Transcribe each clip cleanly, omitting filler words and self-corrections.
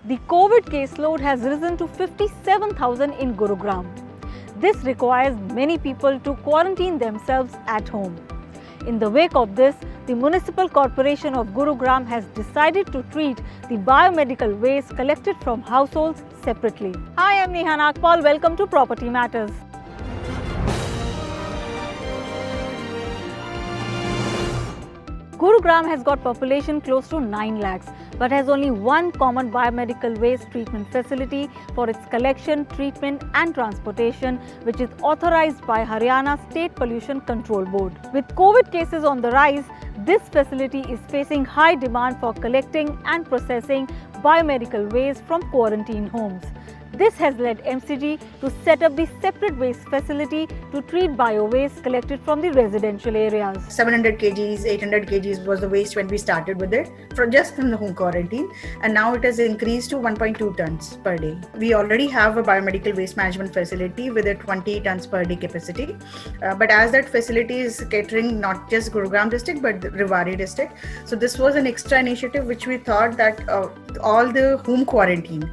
The COVID caseload has risen to 57,000 in Gurugram. This requires many people to quarantine themselves at home. In the wake of this, the Municipal Corporation of Gurugram has decided to treat the biomedical waste collected from households separately. Hi, I'm Neha Nagpal. Welcome to Property Matters. Gurugram has got population close to 9 lakhs, but has only one common biomedical waste treatment facility for its collection, treatment and transportation, which is authorized by Haryana State Pollution Control Board. With COVID cases on the rise, this facility is facing high demand for collecting and processing biomedical waste from quarantine homes. This has led MCG to set up the separate waste facility to treat bio-waste collected from the residential areas. 700 kgs, 800 kgs was the waste when we started with it, just from the home quarantine, and now it has increased to 1.2 tons per day. We already have a biomedical waste management facility with a 20 tons per day capacity, but as that facility is catering not just Gurugram district but the Rewari district, so this was an extra initiative which we thought that all the home quarantine,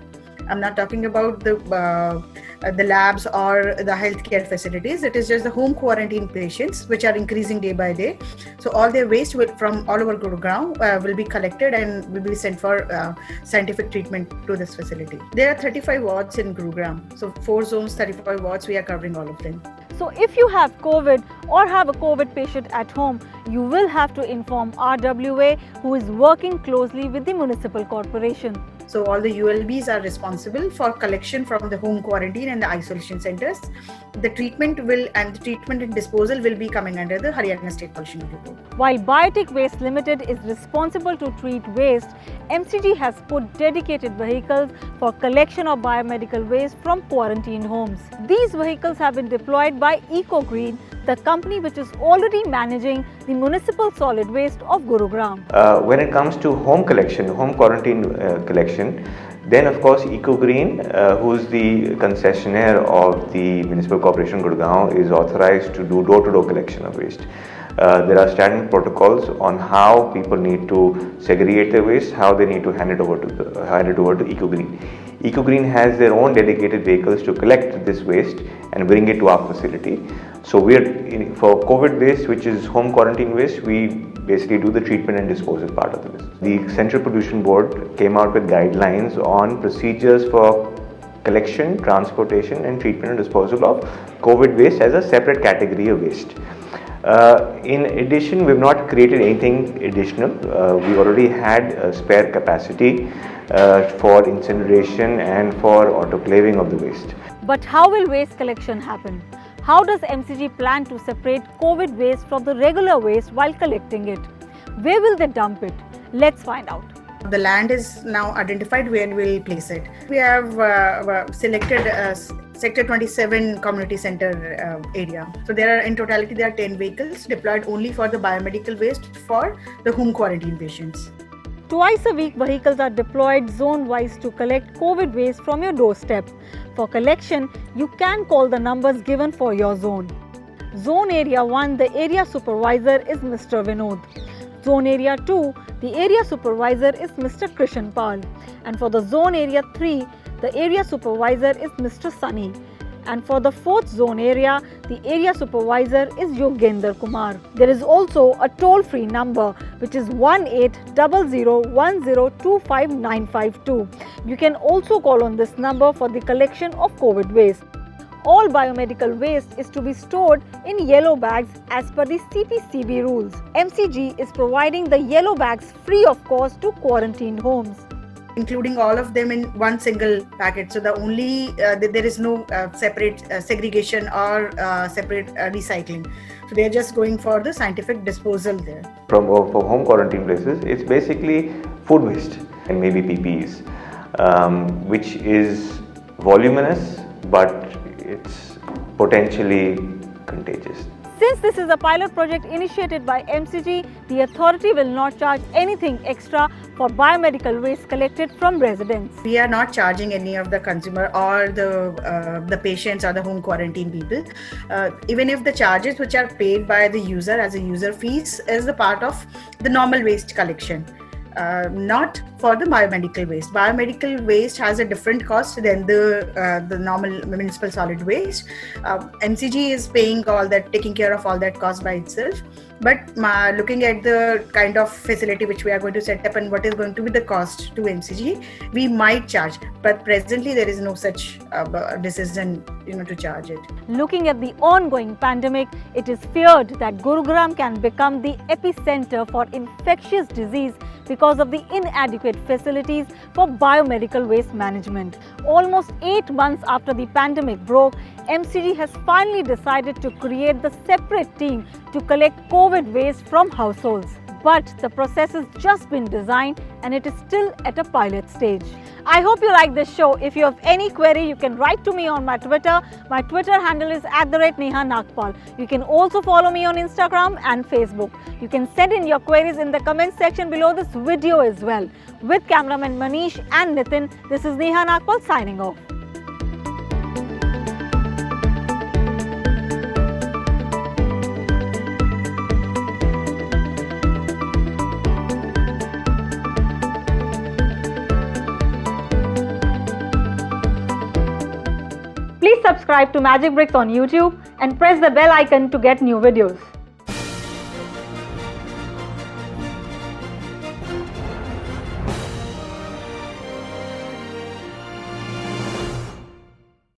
I'm not talking about the labs or the healthcare facilities. It is just the home quarantine patients, which are increasing day by day. So all their waste from all over Gurugram will be collected and will be sent for scientific treatment to this facility. There are 35 wards in Gurugram. So 4 zones, 35 wards, we are covering all of them. So if you have COVID or have a COVID patient at home, you will have to inform RWA, who is working closely with the Municipal Corporation. So all the ULBs are responsible for collection from the home quarantine and the isolation centers. The treatment and disposal will be coming under the Haryana State Pollution Control Board. While Biotic Waste Limited is responsible to treat waste, MCG has put dedicated vehicles for collection of biomedical waste from quarantine homes. These vehicles have been deployed by EcoGreen, the company which is already managing the municipal solid waste of Gurugram. When it comes to home collection, home quarantine collection, then of course EcoGreen, who is the concessionaire of the Municipal Corporation of Gurugram, is authorized to do door-to-door collection of waste. There are standard protocols on how people need to segregate their waste, how they need to hand it over to EcoGreen. EcoGreen has their own dedicated vehicles to collect this waste and bring it to our facility. So for COVID waste, which is home quarantine waste, we basically do the treatment and disposal part of the business. The Central Pollution Board came out with guidelines on procedures for collection, transportation and treatment and disposal of COVID waste as a separate category of waste. In addition, we have not created anything additional. We already had a spare capacity for incineration and for autoclaving of the waste. But how will waste collection happen? How does MCG plan to separate COVID waste from the regular waste while collecting it? Where will they dump it? Let's find out. The land is now identified where we will place it. We have selected Sector 27 Community Center area. So in totality there are 10 vehicles deployed only for the biomedical waste for the home quarantine patients. Twice a week, vehicles are deployed zone-wise to collect COVID waste from your doorstep. For collection, you can call the numbers given for your zone. Zone Area 1, the area supervisor is Mr. Vinod. Zone Area 2, the area supervisor is Mr. Krishan Pal. And for the Zone Area 3, the area supervisor is Mr. Sunny. And for the 4th zone area, the area supervisor is Yogender Kumar. There is also a toll-free number which is 180010025952. You can also call on this number for the collection of COVID waste. All biomedical waste is to be stored in yellow bags as per the CPCB rules. MCG is providing the yellow bags free of cost to quarantine homes, including all of them in one single packet. So there is no separate segregation or separate recycling. So they are just going for the scientific disposal there. For home quarantine places, it's basically food waste and maybe PPEs, which is voluminous, but it's potentially contagious. Since this is a pilot project initiated by MCG, the authority will not charge anything extra for biomedical waste collected from residents. We are not charging any of the consumer or the patients or the home quarantine people. Even if the charges which are paid by the user as a user fees is the part of the normal waste collection. Not for the biomedical waste. Biomedical waste has a different cost than the normal municipal solid waste. MCG is paying all that, taking care of all that cost by itself. But looking at the kind of facility which we are going to set up and what is going to be the cost to MCG, we might charge. But presently there is no such decision, to charge it. Looking at the ongoing pandemic, it is feared that Gurugram can become the epicenter for infectious disease because of the inadequate facilities for biomedical waste management. Almost 8 months after the pandemic broke, MCG has finally decided to create the separate team to collect COVID waste from households. But the process has just been designed and it is still at a pilot stage. I hope you like this show. If you have any query, you can write to me on my Twitter. My Twitter handle is @NehaNagpal. You can also follow me on Instagram and Facebook. You can send in your queries in the comment section below this video as well. With cameraman Manish and Nitin, this is Neha Nagpal signing off. Please subscribe to Magic Bricks on YouTube and press the bell icon to get new videos.